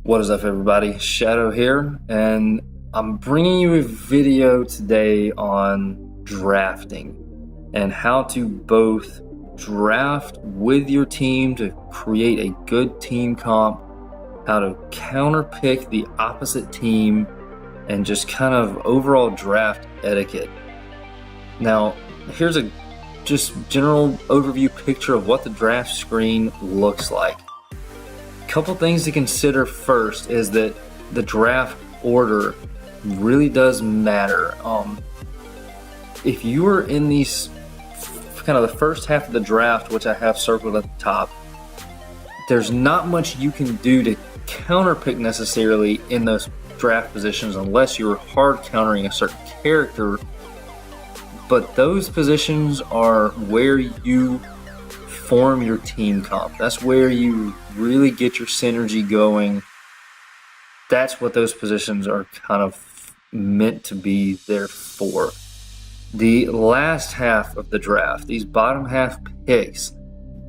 What is up, everybody? Shadow here, and I'm bringing you a video today on drafting and how to both draft with your team to create a good team comp, how to counterpick the opposite team, and just kind of overall draft etiquette. Now, here's a just general overview picture of what the draft screen looks like. Couple things to consider first is that the draft order really does matter. If you are in these kind of the first half of the draft, which I have circled at the top, there's not much you can do to counterpick necessarily in those draft positions unless you're hard countering a certain character. But those positions are where you form your team comp. That's where you really get your synergy going. That's what those positions are kind of meant to be there for. The last half of the draft, these bottom half picks,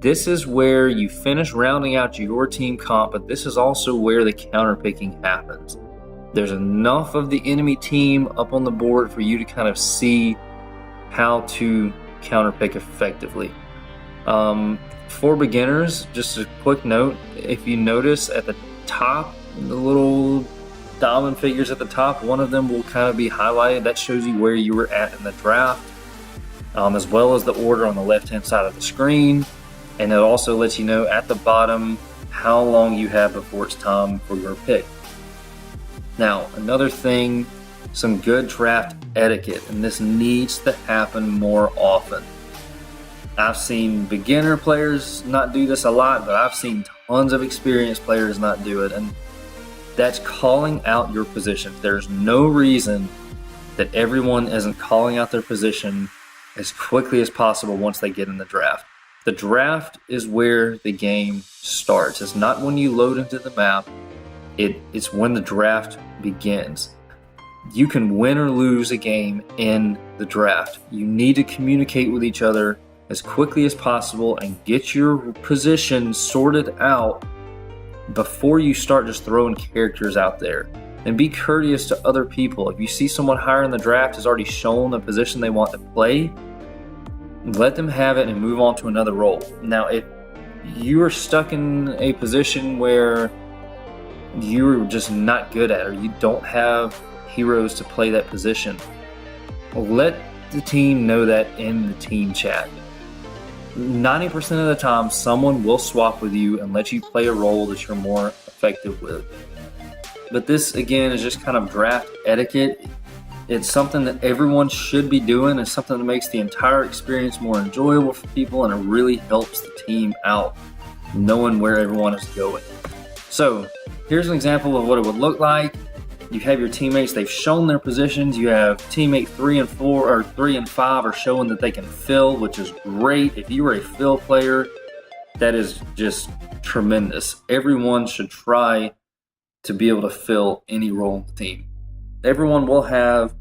this is where you finish rounding out your team comp, but this is also where the counterpicking happens. There's enough of the enemy team up on the board for you to kind of see how to counterpick effectively. For beginners, just a quick note, if you notice at the top, the little diamond figures at the top, one of them will kind of be highlighted. That shows you where you were at in the draft, as well as the order on the left-hand side of the screen. And it also lets you know at the bottom how long you have before it's time for your pick. Now, another thing, some good draft etiquette, and this needs to happen more often. I've seen beginner players not do this a lot, but I've seen tons of experienced players not do it, and that's calling out your position. There's no reason that everyone isn't calling out their position as quickly as possible once they get in the draft. The draft is where the game starts. It's not when you load into the map. It's when the draft begins. You can win or lose a game in the draft. You need to communicate with each other as quickly as possible and get your position sorted out before you start just throwing characters out there. And be courteous to other people. If you see someone higher in the draft has already shown a position they want to play, let them have it and move on to another role. Now, if you are stuck in a position where you're just not good at, or you don't have heroes to play that position, let the team know that in the team chat. 90% of the time, someone will swap with you and let you play a role that you're more effective with. But this, again, is just kind of draft etiquette. It's something that everyone should be doing. It's something that makes the entire experience more enjoyable for people, and it really helps the team out, knowing where everyone is going. So, here's an example of what it would look like. You have your teammates, they've shown their positions. You have teammate 3 and 4 or 3 and 5 are showing that they can fill, which is great. If you are a fill player, that is just tremendous. Everyone should try to be able to fill any role in the team. Everyone will have,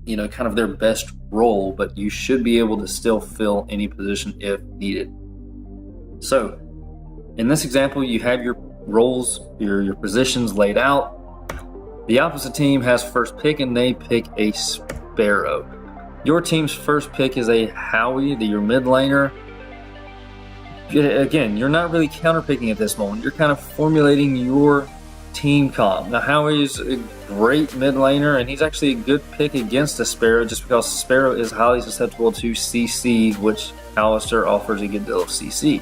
kind of their best role, but you should be able to still fill any position if needed. So, in this example, you have your roles, your positions laid out. The opposite team has first pick, and they pick a Sparrow. Your team's first pick is a Howie, your mid laner. Again, you're not really counterpicking at this moment. You're kind of formulating your team comp. Now, Howie's a great mid laner, and he's actually a good pick against a Sparrow just because Sparrow is highly susceptible to CC, which Alistair offers a good deal of CC.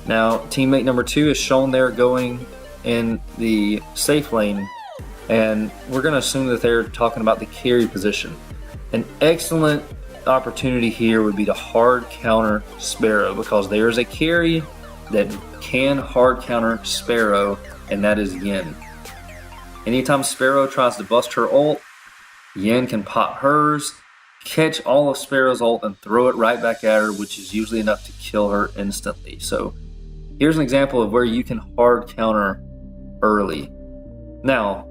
Now, teammate number 2 is shown there going in the safe lane, and we're going to assume that they're talking about the carry position. An excellent opportunity here would be to hard counter Sparrow, because there's a carry that can hard counter Sparrow, and that is Yin. Anytime Sparrow tries to bust her ult, Yin can pop hers, catch all of Sparrow's ult, and throw it right back at her, which is usually enough to kill her instantly. So here's an example of where you can hard counter early. Now,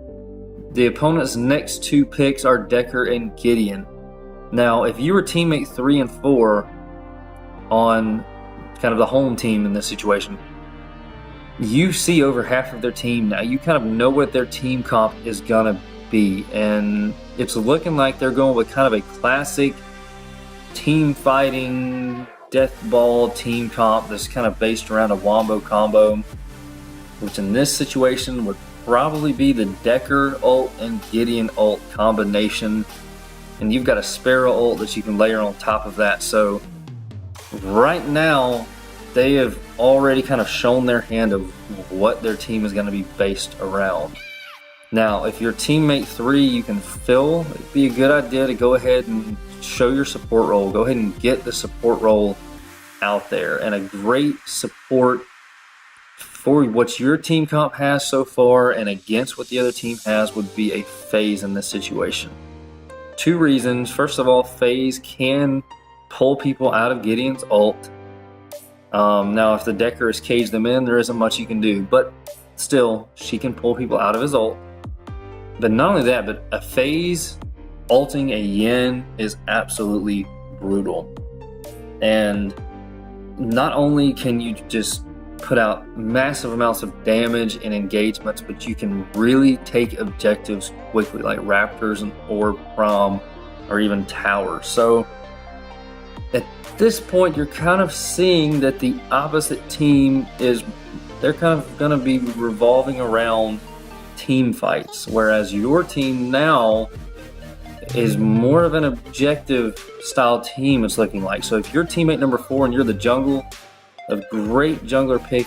the opponent's next 2 picks are Decker and Gideon. Now, if you were teammate 3 and 4 on kind of the home team in this situation, you see over half of their team now. You kind of know what their team comp is gonna be, and it's looking like they're going with kind of a classic team fighting death ball team comp that's kind of based around a wombo combo, which in this situation would probably be the Decker ult and Gideon ult combination, and you've got a Sparrow ult that you can layer on top of that. So right now they have already kind of shown their hand of what their team is going to be based around. Now, if your teammate 3 you can fill, it'd be a good idea to go ahead and show your support role. Go ahead and get the support role out there. And a great support for what your team comp has so far and against what the other team has would be a FaZe in this situation. 2 reasons. First of all, FaZe can pull people out of Gideon's ult. Now, if the Decker has caged them in, there isn't much you can do. But still, she can pull people out of his ult. But not only that, but a FaZe ulting a Yin is absolutely brutal. And not only can you just put out massive amounts of damage and engagements, but you can really take objectives quickly, like Raptors and Orb Prom or even Towers. So at this point, you're kind of seeing that the opposite team they're kind of going to be revolving around team fights, whereas your team now is more of an objective style team, it's looking like. So if you're teammate number 4 and you're the jungle, a great jungler pick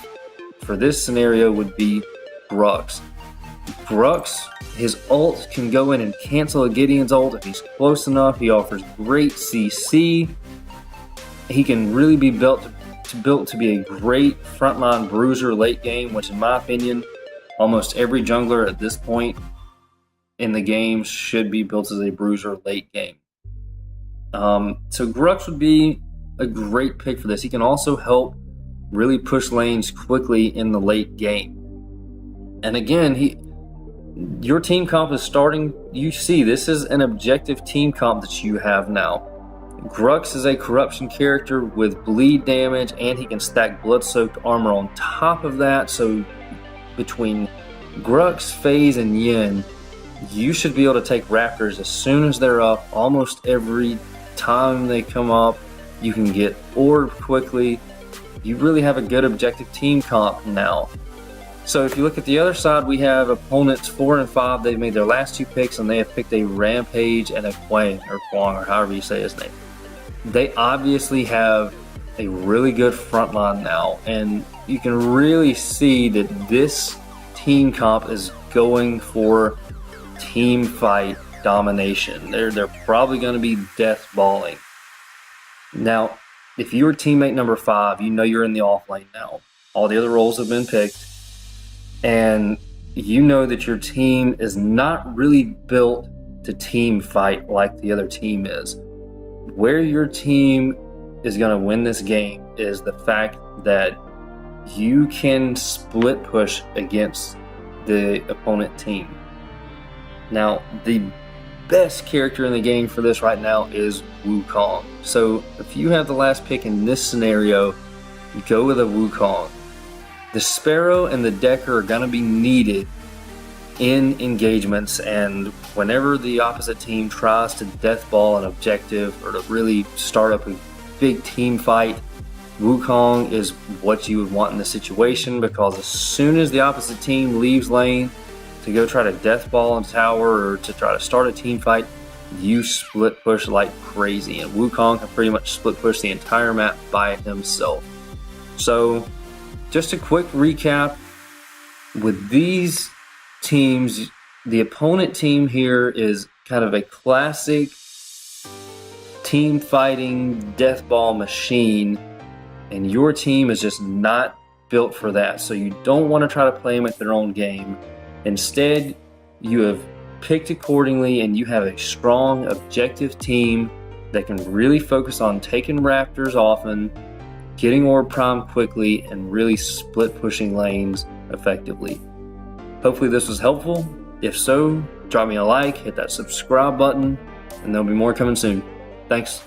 for this scenario would be Grux. Grux, his ult can go in and cancel a Gideon's ult if he's close enough. He offers great CC. He can really be built to be a great frontline bruiser late game, which in my opinion, almost every jungler at this point in the game should be built as a bruiser late game. So Grux would be a great pick for this. He can also help really push lanes quickly in the late game. And again, your team comp is starting. You see, this is an objective team comp that you have now. Grux is a corruption character with bleed damage, and he can stack blood-soaked armor on top of that. So between Grux, FaZe, and Yin, you should be able to take Raptors as soon as they're up. Almost every time they come up, you can get Orb quickly. You really have a good objective team comp now. So if you look at the other side, we have opponents 4 and 5. They've made their last 2 picks, and they have picked a Rampage and a Kwang, or however you say his name. They obviously have a really good front line now, and you can really see that this team comp is going for team fight domination. They're probably going to be death balling. Now, if you're teammate number 5, you know you're in the off lane now. All the other roles have been picked, and you know that your team is not really built to team fight like the other team is. Where your team is going to win this game is the fact that you can split push against the opponent team. Now, the best character in the game for this right now is Wukong. So if you have the last pick in this scenario, go with a Wukong. The Sparrow and the Decker are going to be needed in engagements, and whenever the opposite team tries to deathball an objective or to really start up a big team fight, Wukong is what you would want in this situation, because as soon as the opposite team leaves lane to go try to deathball a tower or to try to start a team fight, you split push like crazy, and Wukong can pretty much split push the entire map by himself. So just a quick recap with these teams. The opponent team here is kind of a classic team fighting deathball machine, and your team is just not built for that. So you don't want to try to play them at their own game. Instead, you have picked accordingly, and you have a strong objective team that can really focus on taking Raptors often, getting Orb Prime quickly, and really split pushing lanes effectively. Hopefully this was helpful. If so, drop me a like, hit that subscribe button, and there'll be more coming soon. Thanks.